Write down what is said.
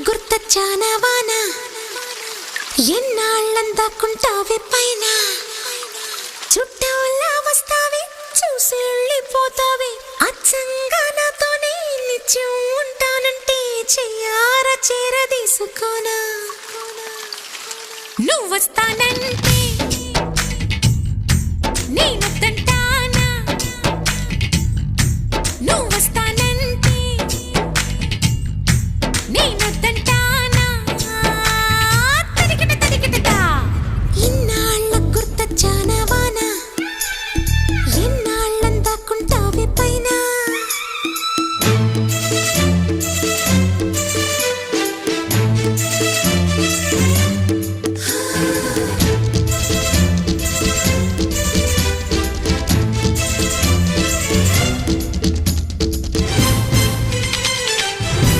గుర్తొచ్చానా వాన ఎన్నాళ్ళందాకుంటావే పైన చుట్టూలా వస్తావే చూసి వెళ్ళిపోతావే అచ్చంగా నాతోనే నిత్యం ఉంటానంటే చెయ్యారా చేరదీసుకోనా నువ్వు వస్తానంటే నేనొద్దంటానా నువ్వు వస్తానంటే నేనొద్ద